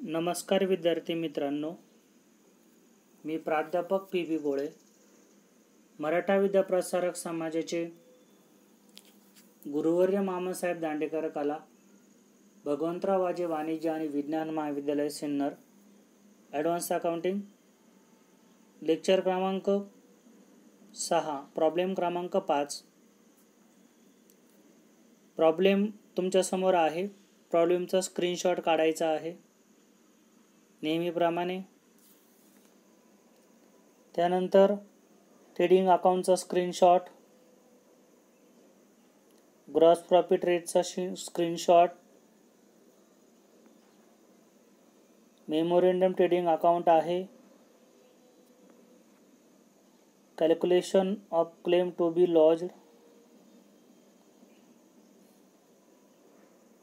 नमस्कार विद्यार्थी मित्रांनो, मी प्राध्यापक पी.बी. गोळे, मराठा विद्याप्रसारक समाजाचे गुरुवर्य मामासाहेब दांडेकर कला, भगवंतराव वाजे वाणिज्य आणि विज्ञान महाविद्यालय सिन्नर, ॲडव्हान्स अकाउंटिंग, लेक्चर क्रमांक 6, प्रॉब्लेम क्रमांक 5. प्रॉब्लेम तुमच्यासमोर आहे. प्रॉब्लेमचा स्क्रीनशॉट काढायचा आहे नेहमीप्रमाणे. त्यानंतर ट्रेडिंग अकाउंटचा स्क्रीनशॉट, ग्रॉस प्रॉफिट रेटचा स्क्रीनशॉट, मेमोरेंडम ट्रेडिंग अकाउंट आहे, calculation of claim to be lodged,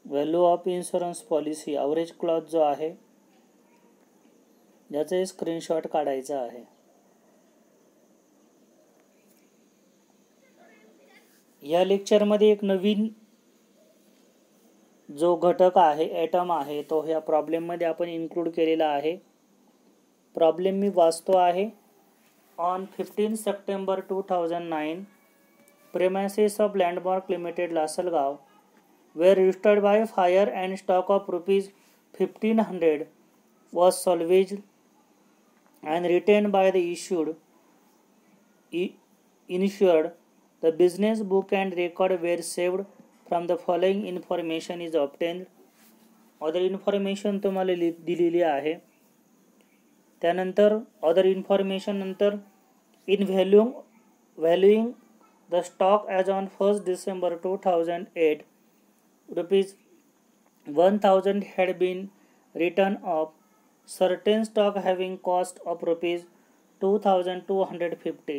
value of insurance policy average clause जो आहे याचा स्क्रीनशॉट काढायचा आहे. या लेक्चरमध्ये एक नवीन जो घटक आहे, ॲटम आहे, तो ह्या प्रॉब्लेममध्ये आपण इन्क्लूड केलेला आहे. प्रॉब्लेम मी वाचतो आहे. On 15 September 2009, premises of Landmark Limited, Lasalgaon, were registered by fire and stock of rupees 1500 was salvaged and retained by the insured. The business book and record were saved from the following information is obtained. Other information तुम्हाला दिलेली आहे. त्यानंतर other information नंतर in valuing the stock as on 1st December 2008, rupees 1000 had been written off. Certain stock having cost of rupees 2250.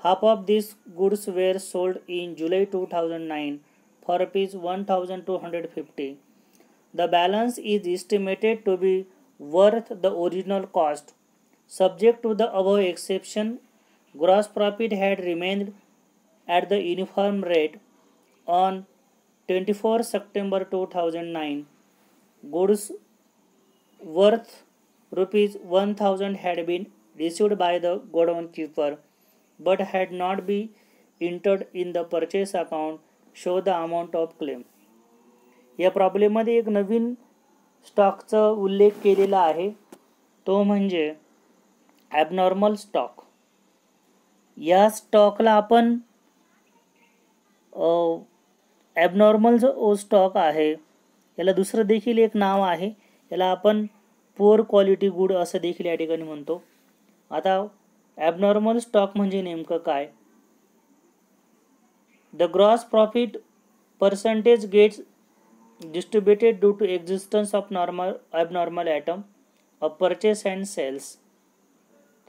Half of these goods were sold in July 2009 for rupees 1250. The balance is estimated to be worth the original cost. Subject to the above exception, gross profit had remained at the uniform rate. On 24 September 2009, goods worth rupees 1000 had been received by the godown keeper but had not been entered in the purchase account. Show the amount of claim. या प्रॉब्लेममध्ये एक नवीन स्टॉकचा उल्लेख केलेला आहे, तो म्हणजे abnormal stock. या स्टॉकला आपण ॲबनॉर्मल जो स्टॉक आहे याला दुसरं देखील एक नाव आहे. याला आपण पुअर क्वालिटी गुड असं देखील या ठिकाणी म्हणतो. आता ॲबनॉर्मल स्टॉक म्हणजे नेमकं काय? The gross profit percentage gets distributed due to existence of abnormal item of purchase and sales.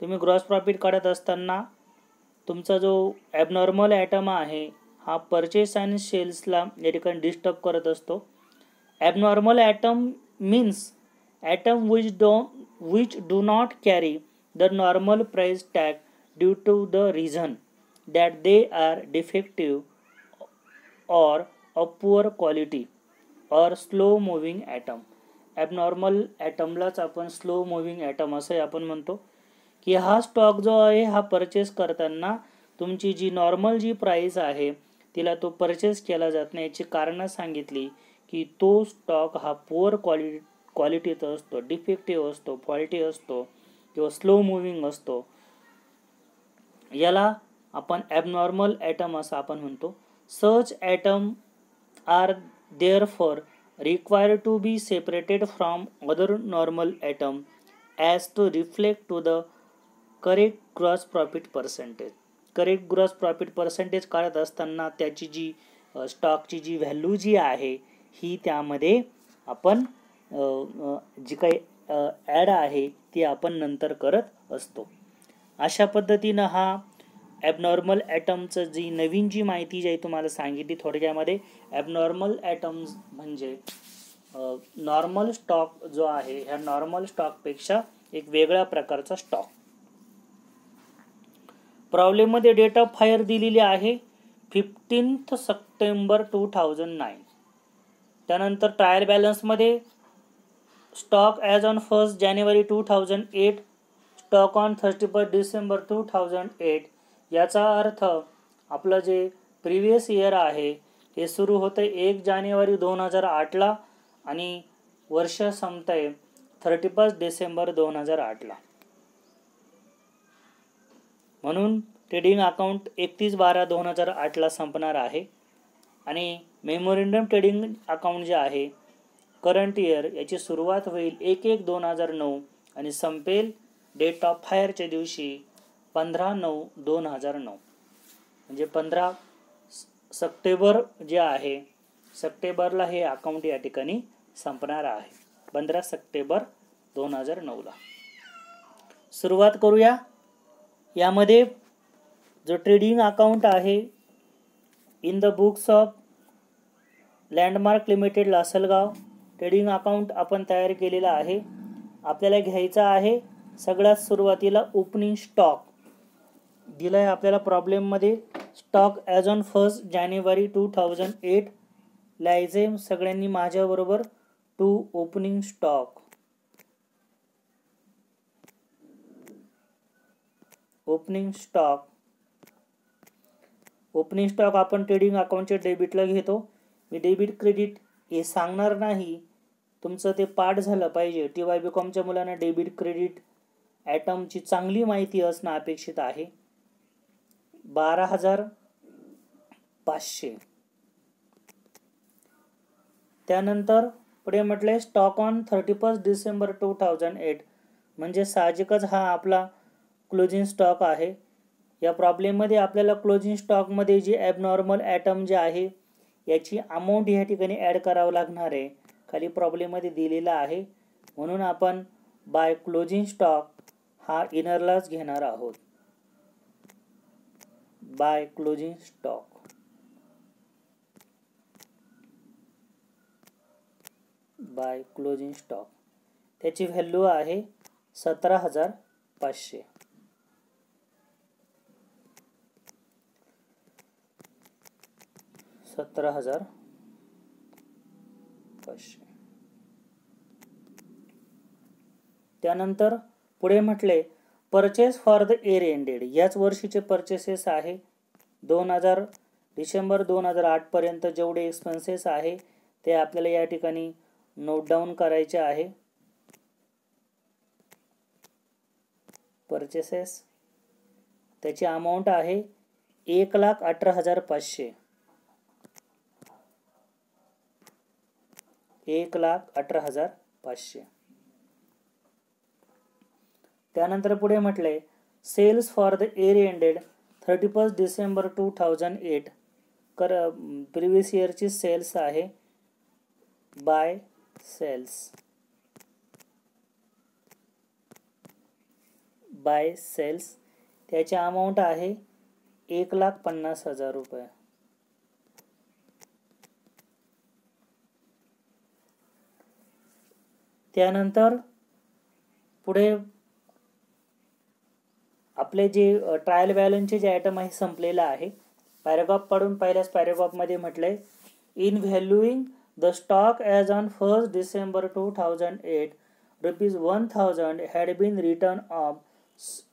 तुम्ही ग्रॉस प्रॉफिट काढत असताना तुमचा जो ॲबनॉर्मल ॲटम आहे हा परचेस अँड सेल्सला या ठिकाणी डिस्टर्ब करत असतो. Abnormal item means item which do not carry the normal price tag due to the reason that they are defective or of poor quality or slow moving atom. Abnormal ॲटमलाच आपण slow moving item असं आपण म्हणतो की हा stock जो आहे हा परचेस करताना तुमची जी नॉर्मल जी प्राईस आहे तिला तो परचेस केला जात नाही. याची कारणं सांगितली की तो स्टॉक हा पुअर क्वालिटीचा असतो, डिफेक्टिव्ह असतो, फॉल्टी असतो किंवा स्लो मुव्हिंग असतो. याला आपण ॲबनॉर्मल ॲटम असं आपण म्हणतो. Such atom are therefore required to be separated from other normal atom as to reflect to the correct gross profit percentage. Correct gross profit percentage काढत असताना त्याची जी स्टॉकची जी व्हॅल्यू जी आहे ही त्यामध्ये आपण जी काही ॲड आहे ती आपण नंतर करत असतो. अशा पद्धतीनं हा ॲबनॉर्मल ॲटमचं जी नवीन जी माहिती जी आहे तुम्हाला सांगितली थोडक्यामध्ये. ॲबनॉर्मल ॲटम्स म्हणजे नॉर्मल स्टॉक जो आहे ह्या नॉर्मल स्टॉकपेक्षा एक वेगळ्या प्रकारचा स्टॉक. प्रॉब्लेममध्ये डेट ऑफ फायर दिलेली आहे 15 सप्टेंबर 2009. त्यानंतर ट्रायल बॅलन्समध्ये stock as on 1 January 2008, stock on 31 December 2008. याचा अर्थ आपलं जे प्रिव्हियस इयर आहे हे सुरू होतं 1 जानेवारी 2008ला आणि वर्ष संपतंय 31 डिसेंबर 2008ला. म्हणून ट्रेडिंग अकाउंट 31/12/2008ला संपणार आहे. आणि मेमोरेंडम ट्रेडिंग अकाउंट जे आहे करंट इयर याची सुरुवात होईल 1/1/2009 आणि संपेल डेट ऑफ फायरच्या दिवशी 15/9/2009. म्हणजे 15 सप्टेंबर जे आहे, सप्टेंबरला हे अकाउंट या ठिकाणी संपणार आहे. 15 सप्टेंबर 2009ला सुरुवात करूया. यामध्ये जो ट्रेडिंग अकाउंट आहे in the books of landmark limited Lasalgaon, trading account आपण तयार केलेला आहे. आपल्याला घ्यायचा आहे सगळ्यात सुरुवातीला ओपनिंग स्टॉक दिला आहे आपल्याला प्रॉब्लेममध्ये. स्टॉक ॲज ऑन 1 जानेवारी 2008 लिहायचे सगळ्यांनी माझ्याबरोबर. To opening stock. Opening stock आपण ट्रेडिंग अकाउंटच्या डेबिटला घेतो. मी डेबिट क्रेडिट हे सांगणार नाही, तुमचं ते पाठ झालं पाहिजे. TYBCOMच्या मुलांना डेबिट क्रेडिट ॲटमची चांगली माहिती असणं अपेक्षित आहे. 12,500. त्यानंतर पुढे म्हटले स्टॉक ऑन 31 डिसेंबर 2008, म्हणजे साहजिकच हा आपला क्लोजिंग स्टॉक आहे. या प्रॉब्लेममध्ये आपल्याला क्लोजिंग स्टॉकमध्ये जी ॲबनॉर्मल ॲटम जे आहे याची अमाऊंट या ठिकाणी ॲड करावं लागणार आहे. खाली प्रॉब्लेममध्ये दिलेला आहे, म्हणून आपण बाय क्लोजिंग स्टॉक हा इनरलाच घेणार आहोत. By closing stock. By closing stock त्याची व्हॅल्यू आहे 17,500. 17,500. त्यानंतर पुढे म्हटले purchase for the year ended. याच वर्षीचे परचेसेस आहे. डिसेंबर 2008 पर्यंत जेवढे एक्सपेन्सेस आहे ते आपल्याला या ठिकाणी नोट डाऊन करायचे आहे. परचेसेस त्याची अमाऊंट आहे 1,18,500. 1,18,500. त्यानंतर पुढे म्हटले sales for the year ended 31 December 2008. Previous इयरची सेल्स आहे. By sales. त्याची अमाऊंट आहे 1,50,000 रुपये. त्यानंतर पुढे आपले जे ट्रायल बॅलन्सचे जे आयटम आहे संपलेला आहे. पॅरेग्राफ पढून पहिल्याच पॅरेग्राफमध्ये म्हटले in valuing the stock as on 1 December 2008 ₹1,000 had been written of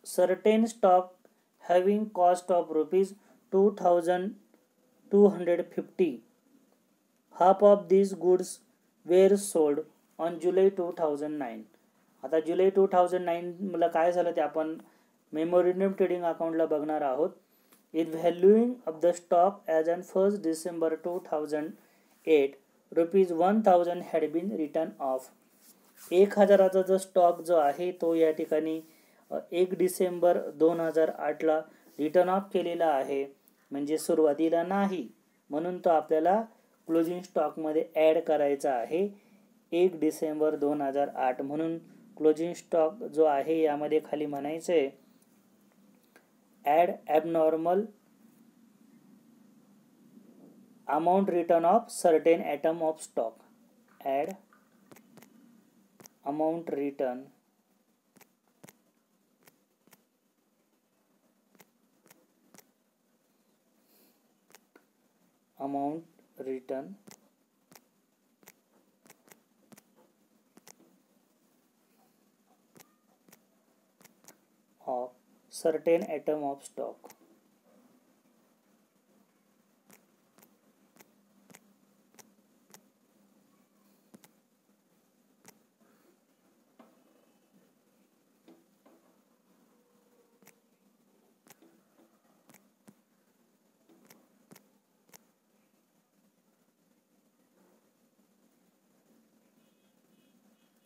certain stock having cost of ₹2,250. Half of these goods were sold on July 2009. आता जुलै 2009 मला काय झालं ते आपण मेमोरेंडम ट्रेडिंग अकाउंटला बघणार आहोत. In valuing of the stock as on 1 December 2008 ₹1,000 had been written off. 1,000चा जो स्टॉक जो आहे तो या ठिकाणी 1 डिसेंबर 2008ला रिटर्न ऑफ केलेला आहे, म्हणजे सुरुवातीला नाही, म्हणून तो आपल्याला क्लोजिंग स्टॉकमध्ये ॲड करायचा आहे 1 डिसेंबर 2008. म्हणून क्लोजिंग स्टॉक जो आहे यामध्ये खाली म्हणायचं आहे add abnormal amount return of certain item of stock. Add amount return certain atom of stock.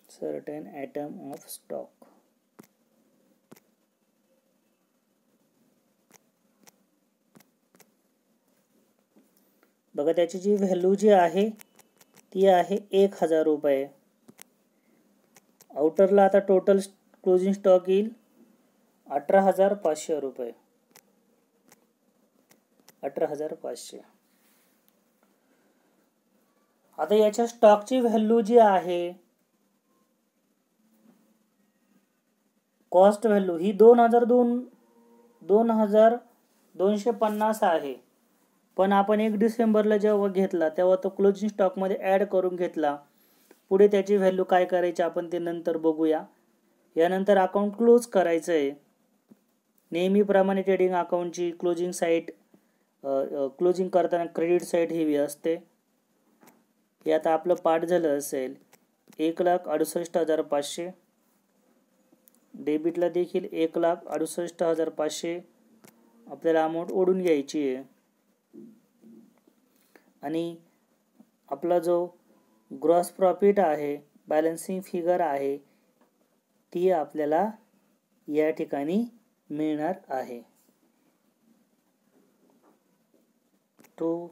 Certain atom of stock. बघा त्याची जी व्हॅल्यू जी आहे ती आहे 1000 रुपये. आउटरला आता टोटल क्लोजिंग स्टॉक येईल 18,500 रुपये. 18,500. आता याच्या स्टॉकची व्हॅल्यू जी आहे कॉस्ट व्हॅल्यू ही 2250 आहे. पण आपण 1 डिसेंबरला जेव्हा घेतला तेव्हा तो क्लोजिंग स्टॉकमध्ये ॲड करून घेतला. पुढे त्याची व्हॅल्यू काय करायची आपण ते नंतर बघूया. यानंतर अकाउंट क्लोज करायचं आहे. नेहमीप्रमाणे ट्रेडिंग अकाउंटची क्लोजिंग साईट क्लोजिंग करताना क्रेडिट साईट ही असते. हे आता आपलं पाठ झालं असेल. 1,68,500. डेबिटला देखील 1,68,500 आपल्याला अमाऊंट ओढून घ्यायची आहे. आणि आपला जो ग्रॉस प्रॉफिट आहे, बॅलन्सिंग फिगर आहे, ती आपल्याला या ठिकाणी मिळणार आहे. तो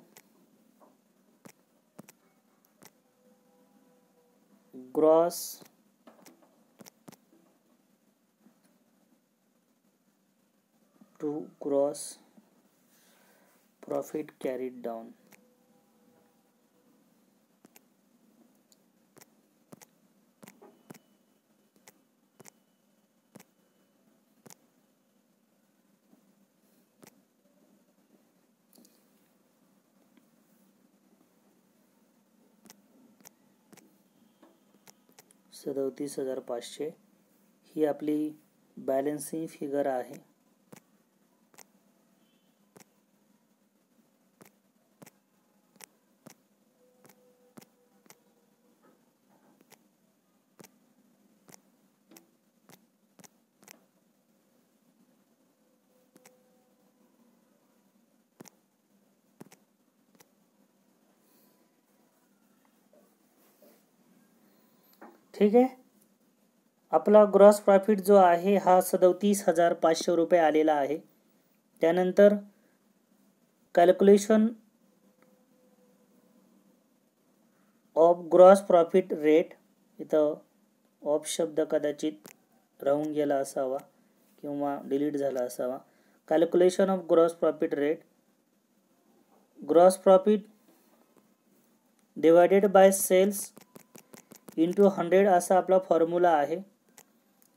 ग्रॉस प्रॉफिट कॅरीड डाऊन. $37,500 ही आपली बॅलन्सिंग फिगर आहे. ठीक आहे. आपला ग्रॉस प्रॉफिट जो आहे हा 37,500 रुपये आलेला आहे. त्यानंतर calculation of gross profit rate. इथं ऑफ शब्द कदाचित राहून गेला असावा किंवा डिलीट झाला असावा. Calculation of gross profit rate. Gross profit divided by cells into 100 असा आपला फॉर्म्युला आहे.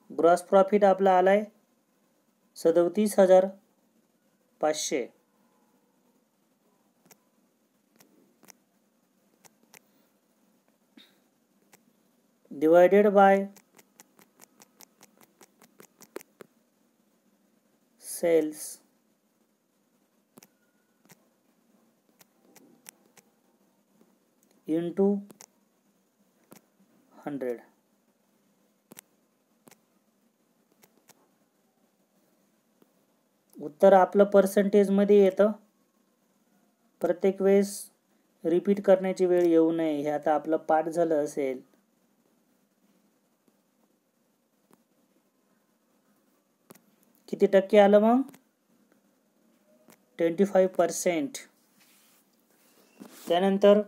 ग्रॉस प्रॉफिट आपला आलाय 37,500 डिवायडेड बाय सेल्स इंटू 100. उत्तर आपलं पर्सेंटेजमध्ये येतं. प्रत्येक वेळेस रिपीट करण्याची वेळ येऊ नये. हे आता आपलं पाठ झालं असेल. किती टक्के आलं मग? 25%. त्यानंतर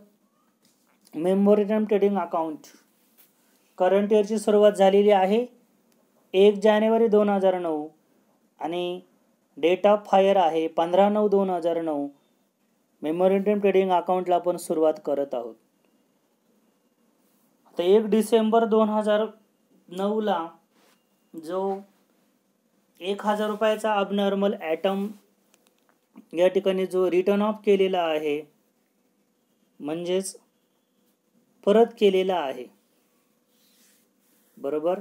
मेमोरेंडम ट्रेडिंग अकाउंट. करंट इयरची सुरुवात झालेली आहे 1 जानेवारी 2009 आणि डेट ऑफ फायर आहे 15/9/2009. मेमोरेंडम ट्रेडिंग अकाउंटला आपण सुरुवात करत आहोत. आता 1 डिसेंबर 2009ला जो 1,000 रुपयाचा अबनॉर्मल ॲटम या ठिकाणी जो रिटर्न ऑफ केलेला आहे म्हणजेच परत केलेला आहे, बरोबर.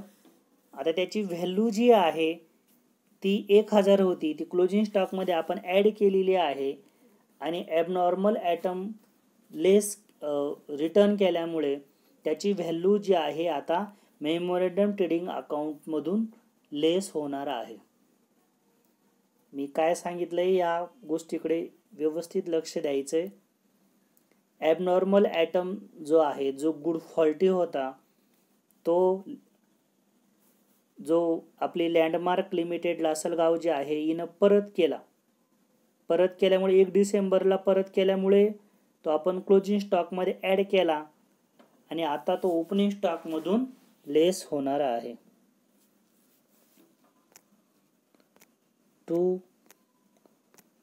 आता त्याची व्हॅल्यू जी आहे ती 1000 होती, ती क्लोजिंग स्टॉकमध्ये आपण ॲड केलेली आहे आणि ॲबनॉर्मल ॲटम लेस रिटर्न केल्यामुळे त्याची व्हॅल्यू जी आहे आता मेमोरंडम ट्रेडिंग अकाउंटमधून लेस होणार आहे. मी काय सांगितलंय या गोष्टीकडे व्यवस्थित लक्ष द्यायचंय. ॲबनॉर्मल ॲटम जो आहे, जो गुड फॉल्टी होता, तो जो आपली लँडमार्क लिमिटेड लासलगाव जे आहे हिनं परत केल्यामुळे 1 डिसेंबरला परत केल्यामुळे तो आपण क्लोजिंग स्टॉकमध्ये ॲड केला आणि आता तो ओपनिंग स्टॉकमधून लेस होणार आहे. To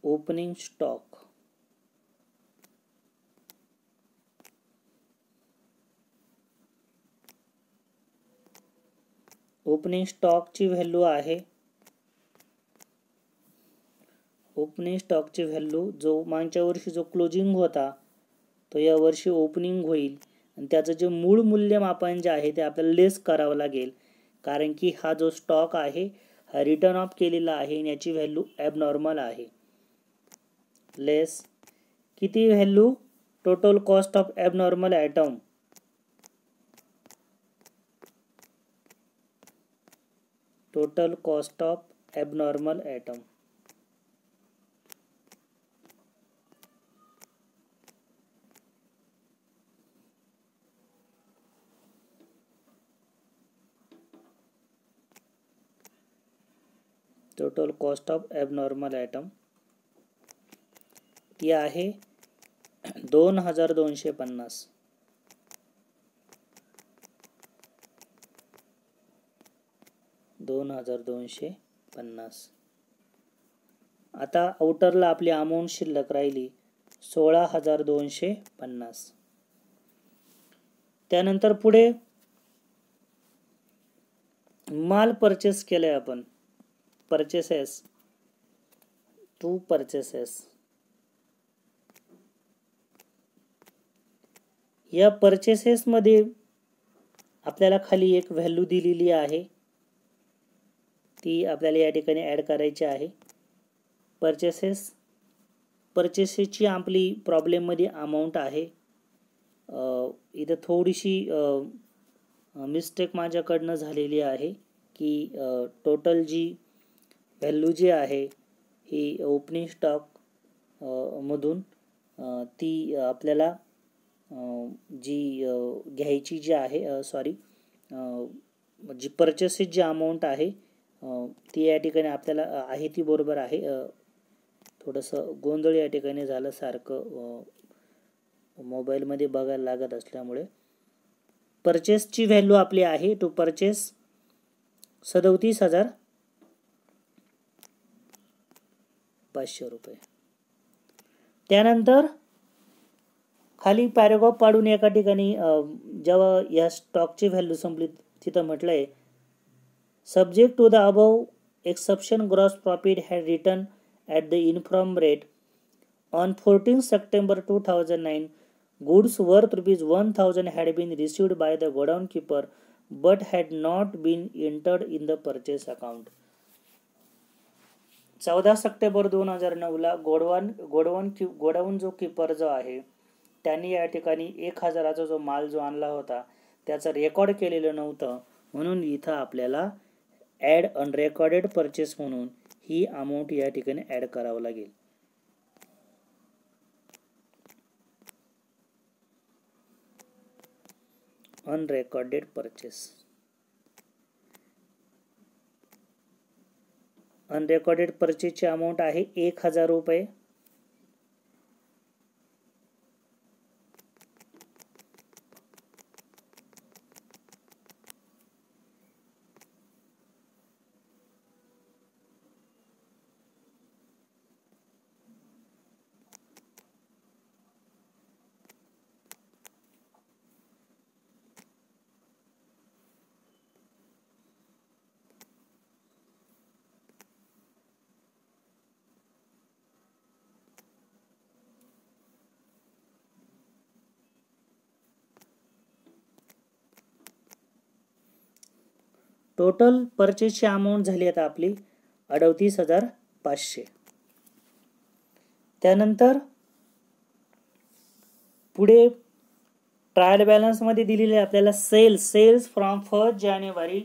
opening stock. ओपनिंग स्टॉकची व्हॅल्यू आहे, ओपनिंग स्टॉकची व्हॅल्यू जो मागच्या वर्षी जो क्लोजिंग होता तो या वर्षी ओपनिंग होईल आणि त्याचं जे मूळ मूल्यमापन जे आहे ते आपल्याला लेस करावं लागेल, कारण की हा जो स्टॉक आहे हा रिटर्न ऑफ केलेला आहे आणि याची व्हॅल्यू ॲबनॉर्मल आहे. लेस किती value? Total cost of abnormal item. Total cost of abnormal item. Total cost of abnormal item ती आहे 2250. आता आउटरला आपली अमाऊंट शिल्लक राहिली 16,250. त्यानंतर पुढे माल परचेस केलाय आपण. Purchases, to purchases. या परचेसेसमध्ये आपल्याला खाली एक व्हॅल्यू दिलेली आहे, ती आपल्याला या ठिकाणी ॲड करायची आहे. परचेसेसची आपली प्रॉब्लेममध्ये अमाऊंट आहे. इथं थोडीशी मिस्टेक माझ्याकडनं झालेली आहे की टोटल जी व्हॅल्यू जी आहे ही ओपनिंग स्टॉक मधून ती आपल्याला जी घ्यायची जी आहे जी परचेसेस जी अमाऊंट आहे ती या ठिकाणी आपल्याला आहे ती बरोबर आहे. थोडंसं गोंधळ या ठिकाणी झालं, सारखं मोबाईलमध्ये बघायला लागत असल्यामुळे. परचेसची व्हॅल्यू आपली आहे टू परचेस 37,500 रुपये. त्यानंतर खाली पॅराग्राफ पाडून एका ठिकाणी जेव्हा या स्टॉकची व्हॅल्यू संपली तिथं म्हटलंय, subject to the above exception gross profit had return at the uniform rate on 14 September 2009. Goods worth ₹1,000 had been received by the godown keeper but had not been entered in the purchase account. 14 सप्टेंबर 2009ला godown जो keeper जो आहे त्यांनी या ठिकाणी 1000चा जो माल जो आणला होता त्याचं रेकॉर्ड केलेलं नव्हतं, म्हणून इथं आपल्याला ॲड अनरेकॉर्डेड परचेस म्हणून ही अमाऊंट या ठिकाणी ॲड करावं लागेल. अनरेकॉर्डेड परचेस. अनरेकॉर्डेड परचेसची अमाऊंट आहे 1000 रुपये. टोटल परचेसची अमाऊंट झाली आता आपली 38,500. त्यानंतर पुढे ट्रायल बॅलन्समध्ये दिलेले आहे आपल्याला sales from 1 January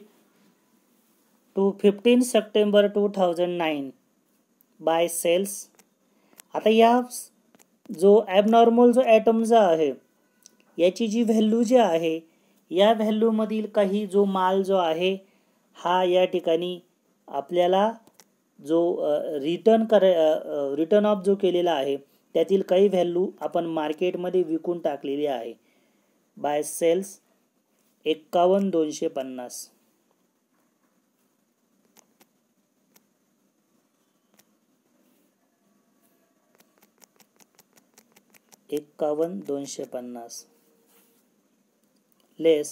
to 15 September 2009 by sales. आता या जो ॲबनॉर्मल जो ॲटम जो आहे याची जी व्हॅल्यू जी आहे या व्हॅल्यूमधील काही जो माल जो आहे हा या ठिकाणी आपल्याला जो रिटर्न ऑफ जो केलेला आहे त्यातील काही व्हॅल्यू आपण मार्केटमध्ये विकून टाकलेली आहे by sales 51,250. 51,250 less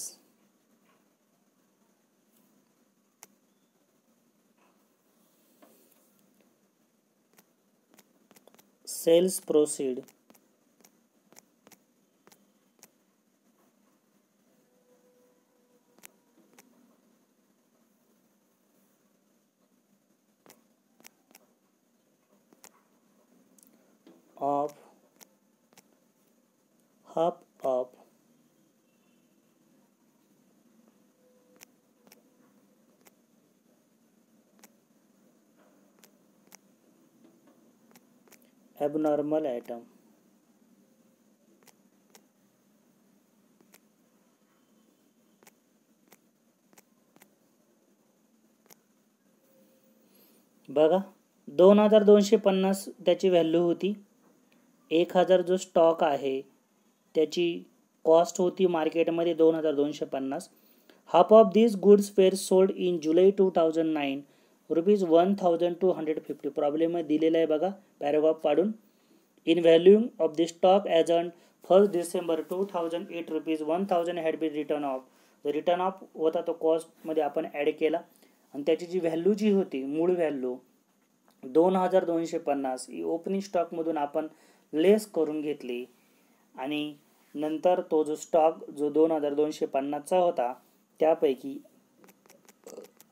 sales proceed of half of abnormal atom. बघा 2,250 त्याची व्हॅल्यू होती. 1,000 जो स्टॉक आहे त्याची कॉस्ट होती मार्केटमध्ये 2,250. Half of this goods were sold in July 2009 rupees 1,250. Problem दिलेला आहे बघा पॅराग्राफ पाडून. In value of the stock as on 1 December 2008 rupees 1,000 had been written off. Written off होता तो कॉस्टमध्ये आपण ॲड केला आणि त्याची जी व्हॅल्यू जी होती मूळ व्हॅल्यू 2,250 ही ओपनिंग स्टॉकमधून आपण लेस करून घेतली आणि नंतर तो जो स्टॉक जो 2,250चा होता त्यापैकी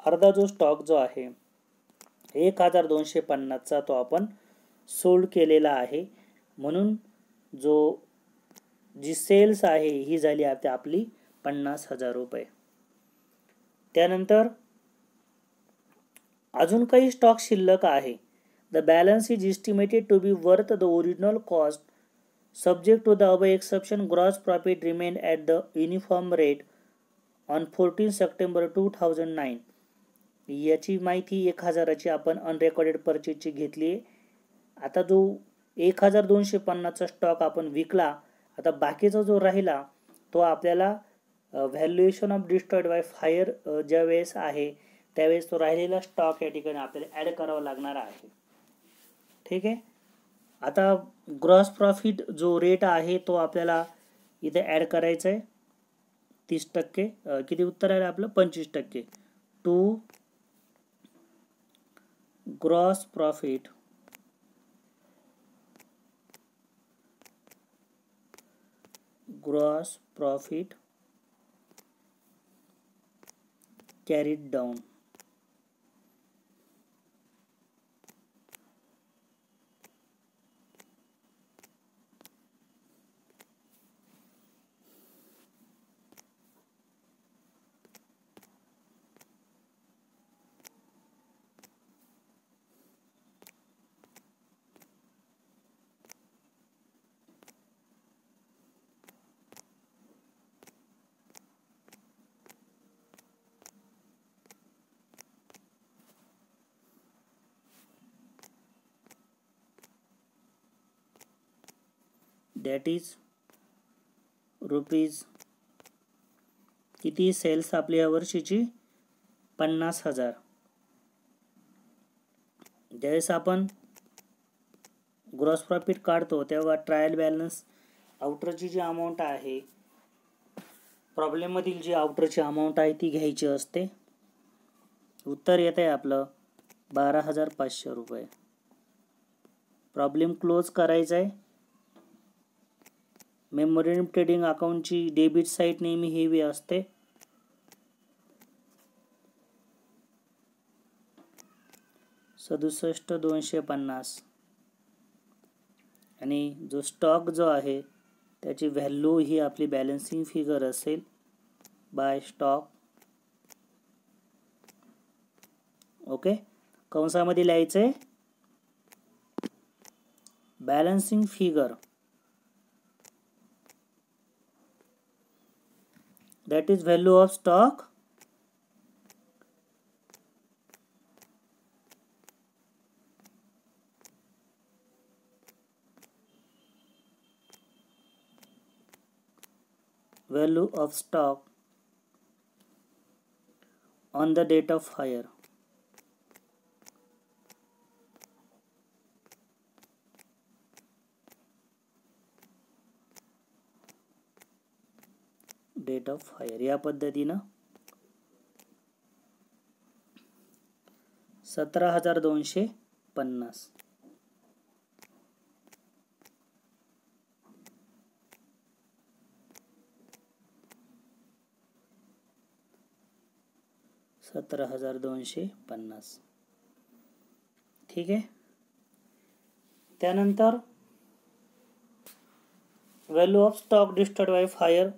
अर्धा जो स्टॉक जो आहे 1,250चा तो आपण सोल्ड केलेला आहे. म्हणून जी सेल्स आहे ही झाली आता आपली 50,000 रुपये. त्यानंतर अजून काही स्टॉक शिल्लक आहे. The balance is estimated to be worth the original cost subject to the above exception. Gross profit remained at the uniform rate on 14 September 2009. याची माहिती 1,000ची आपण अनरेकॉर्डेड परचेजची घेतली. आता जो 1,250चा स्टॉक आपण विकला, आता बाकीचा जो राहिला तो आपल्याला valuation of destroyed by fire ज्या वेळेस आहे त्यावेळेस तो राहिलेला स्टॉक या ठिकाणी आपल्याला ॲड करावा लागणार आहे. ठीक आहे. आता ग्रॉस प्रॉफिट जो रेट आहे तो आपल्याला इथे ॲड करायचा आहे 30%. किती उत्तर आहे आपलं 25%. To gross profit carried down. That is rupees किती सेल्स आपली या वर्षीची 50,000. ज्यावेळेस आपण ग्रॉस प्रॉफिट काढतो तेव्हा ट्रायल बॅलन्स आउटरची जी अमाऊंट आहे प्रॉब्लेममधील जी आउटरची अमाऊंट आहे ती घ्यायची असते. उत्तर येत आहे आपलं 12,500 रुपये. प्रॉब्लेम क्लोज करायचा आहे. मेमोरियम ट्रेडिंग अकाउंटची डेबिट साईड नेहमी हेवी असते. 67,250 आणि जो स्टॉक जो आहे त्याची व्हॅल्यू ही आपली बॅलन्सिंग फिगर असेल बाय स्टॉक. ओके, कंसामध्ये लिहायचं आहे balancing figure that is value of stock on the date of hire. Date of hire या पद्धतीनं 17,250. ठीक आहे. त्यानंतर value of stock destroyed by fire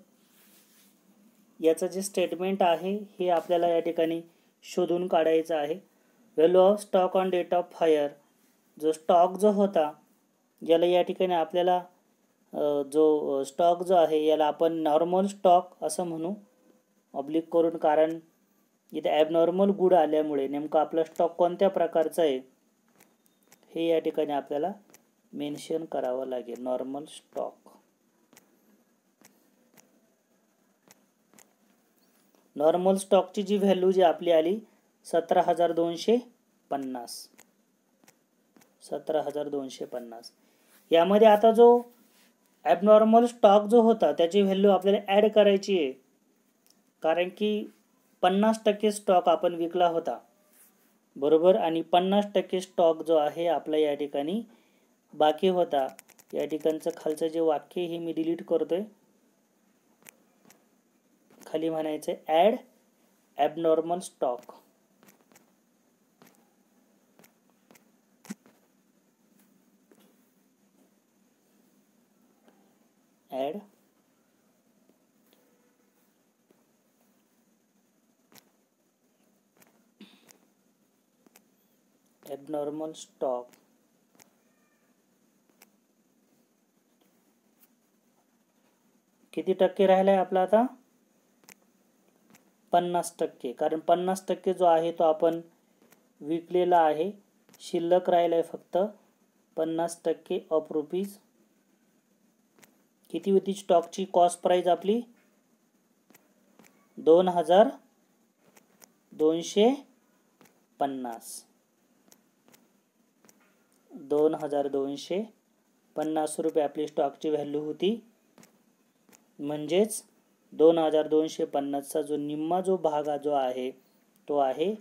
याचं जे स्टेटमेंट आहे हे आपल्याला या ठिकाणी शोधून काढायचं आहे. Value of stock on date of fire, जो स्टॉक जो होता याला या ठिकाणी आपल्याला जो स्टॉक जो आहे याला आपण नॉर्मल स्टॉक असं म्हणू ऑब्लिक करून, कारण इथे ॲबनॉर्मल गुड आल्यामुळे नेमका आपला स्टॉक कोणत्या प्रकारचा आहे हे या ठिकाणी आपल्याला मेन्शन करावं लागेल. Normal stock. नॉर्मल स्टॉकची जी व्हॅल्यू जी आपली आली 17,250. 17,250 यामध्ये आता जो ॲबनॉर्मल स्टॉक जो होता त्याची व्हॅल्यू आपल्याला ॲड करायची आहे, कारण की 50% स्टॉक आपण विकला होता बरोबर, आणि 50% स्टॉक जो आहे आपला या ठिकाणी बाकी होता. या ठिकाणचं खालचं जे वाक्य हे मी डिलीट करतोय. खाली म्हणायचं add abnormal stock. Add abnormal stock. किती टक्के राहिला आहे आपला आता? 50%, कारण 50% जो आहे तो आपण विकलेला आहे. शिल्लक राहिला आहे फक्त 50% ऑफ रुपीज. किती होती स्टॉकची कॉस्ट प्राइस आपली? 2,250. 2,250 रुपये आपली स्टॉकची व्हॅल्यू होती. म्हणजेच 2,250चा जो निम्मा जो भाग जो आहे तो आहे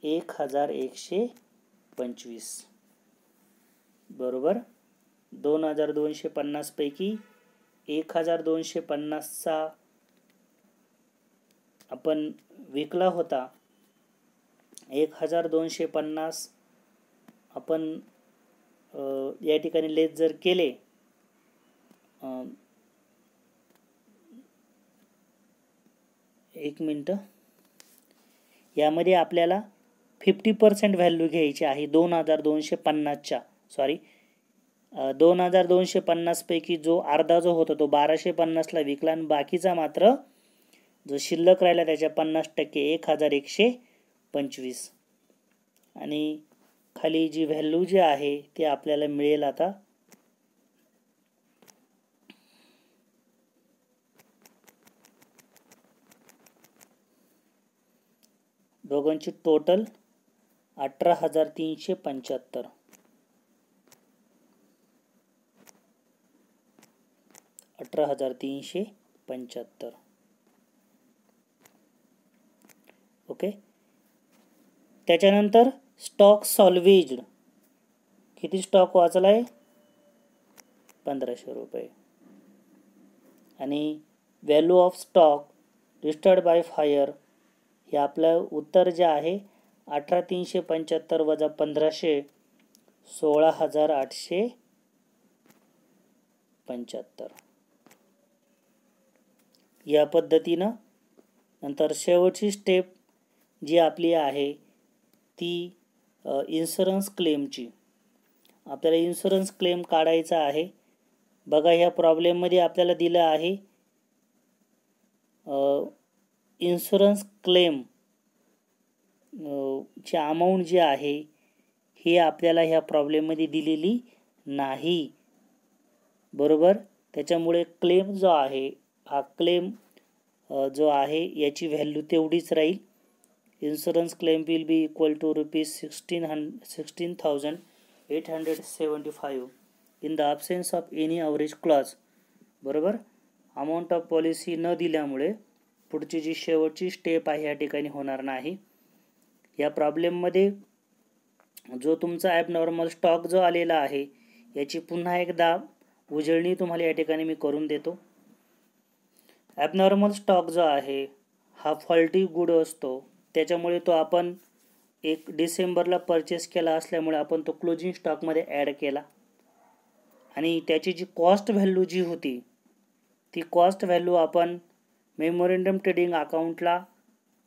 1,125 बरोबर. 2,250 पैकी 1,250चा आपण विकला होता. 1,250 आपण या ठिकाणी लेस जर केले एक मिनटं, यामध्ये आपल्याला 50% व्हॅल्यू घ्यायची आहे 2,250च्या. सॉरी, 2,250 पैकी जो अर्धा जो होता तो 1,250ला विकला आणि बाकीचा मात्र जो शिल्लक राहिला त्याच्या 50% 1,125. आणि खाली जी व्हॅल्यू जी आहे ती आपल्याला मिळेल आता दोघांची टोटल 18,375. 18,375. ओके. त्याच्यानंतर स्टॉक सॉल्वेज्ड. किती स्टॉक वाचला आहे? 1,500 रुपये. आणि value of stock destroyed by fire हे आपलं उत्तर जे आहे 18,375 वजा 1,500 16,875 या पद्धतीनं. नंतर शेवटची स्टेप जी आपली आहे ती इन्शुरन्स क्लेमची. आपल्याला इन्शुरन्स क्लेम काढायचा आहे. बघा ह्या प्रॉब्लेममध्ये आपल्याला दिलं आहे इन्शुरन्स क्लेम ची अमाऊंट जी आहे ही आपल्याला ह्या प्रॉब्लेममध्ये दिलेली नाही, बरोबर. त्याच्यामुळे क्लेम जो आहे हा क्लेम जो आहे याची व्हॅल्यू तेवढीच राहील. Insurance claim will be equal to ₹16,875 in the absence of any average clause, बरोबर. अमाऊंट ऑफ पॉलिसी न दिल्यामुळे पुढची जी शेवटची स्टेप आहे या ठिकाणी होणार नाही. या प्रॉब्लेममध्ये जो तुमचा ॲबनॉर्मल स्टॉक जो आलेला आहे याची पुन्हा एकदा उजळणी तुम्हाला या ठिकाणी मी करून देतो. ॲबनॉर्मल स्टॉक जो आहे हा फॉल्टी गुड असतो, त्याच्यामुळे तो आपण 1 डिसेंबरला परचेस केला असल्यामुळे आपण तो क्लोजिंग स्टॉकमध्ये ॲड केला आणि त्याची जी कॉस्ट व्हॅल्यू जी होती ती कॉस्ट व्हॅल्यू आपण मेमोरेंडम ट्रेडिंग अकाउंटला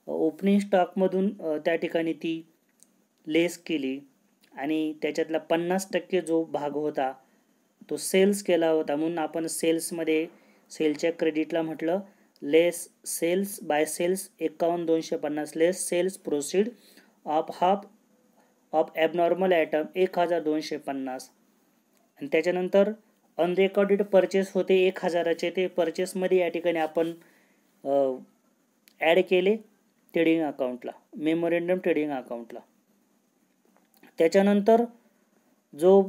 ओपनिंग स्टॉकमधून त्या ठिकाणी ती लेस केली आणि त्याच्यातला 50% जो भाग होता तो सेल्स केला होता. म्हणून आपण सेल्समध्ये सेलच्या क्रेडिटला म्हटलं less sales by sales 51,250 less sales proceed of half of abnormal item 1,250 आणि त्याच्यानंतर अनरेकॉर्डेड परचेस होते 1,000चे. ते परचेसमध्ये या ठिकाणी आपण ॲड केले ट्रेडिंग अकाउंटला, मेमोरेंडम ट्रेडिंग अकाउंटला. त्याच्यानंतर जो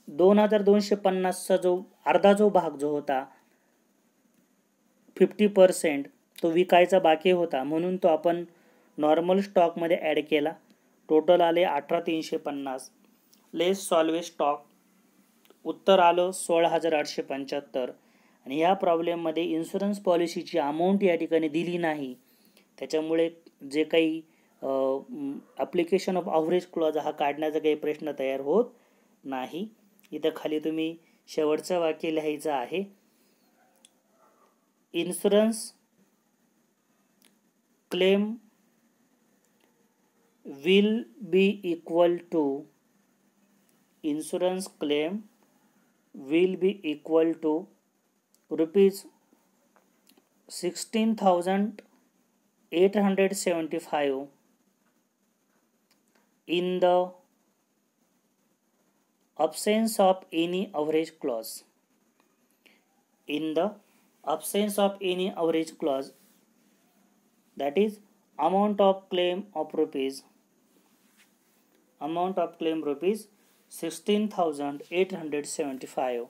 2,250चा जो अर्धा जो भाग जो होता 50% तो विकायचा बाकी होता, म्हणून तो आपण नॉर्मल स्टॉकमध्ये ॲड केला. टोटल आले 18,350 लेस सॉल्वे स्टॉक. उत्तर आलं 16,875. आणि या प्रॉब्लेममध्ये इन्शुरन्स पॉलिसीची अमाऊंट या ठिकाणी दिली नाही, त्याच्यामुळे जे काही ॲप्लिकेशन ऑफ ॲव्हरेज क्लॉज हा काढण्याचा काही प्रश्न तयार होत नाही. इथं खाली तुम्ही शेवटचं वाक्य लिहायचं आहे. Insurance claim will be equal to insurance claim will be equal to ₹16,875 in the absence of any average clause. In the absence of any average clause, that is amount of claim ₹16,875.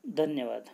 धन्यवाद.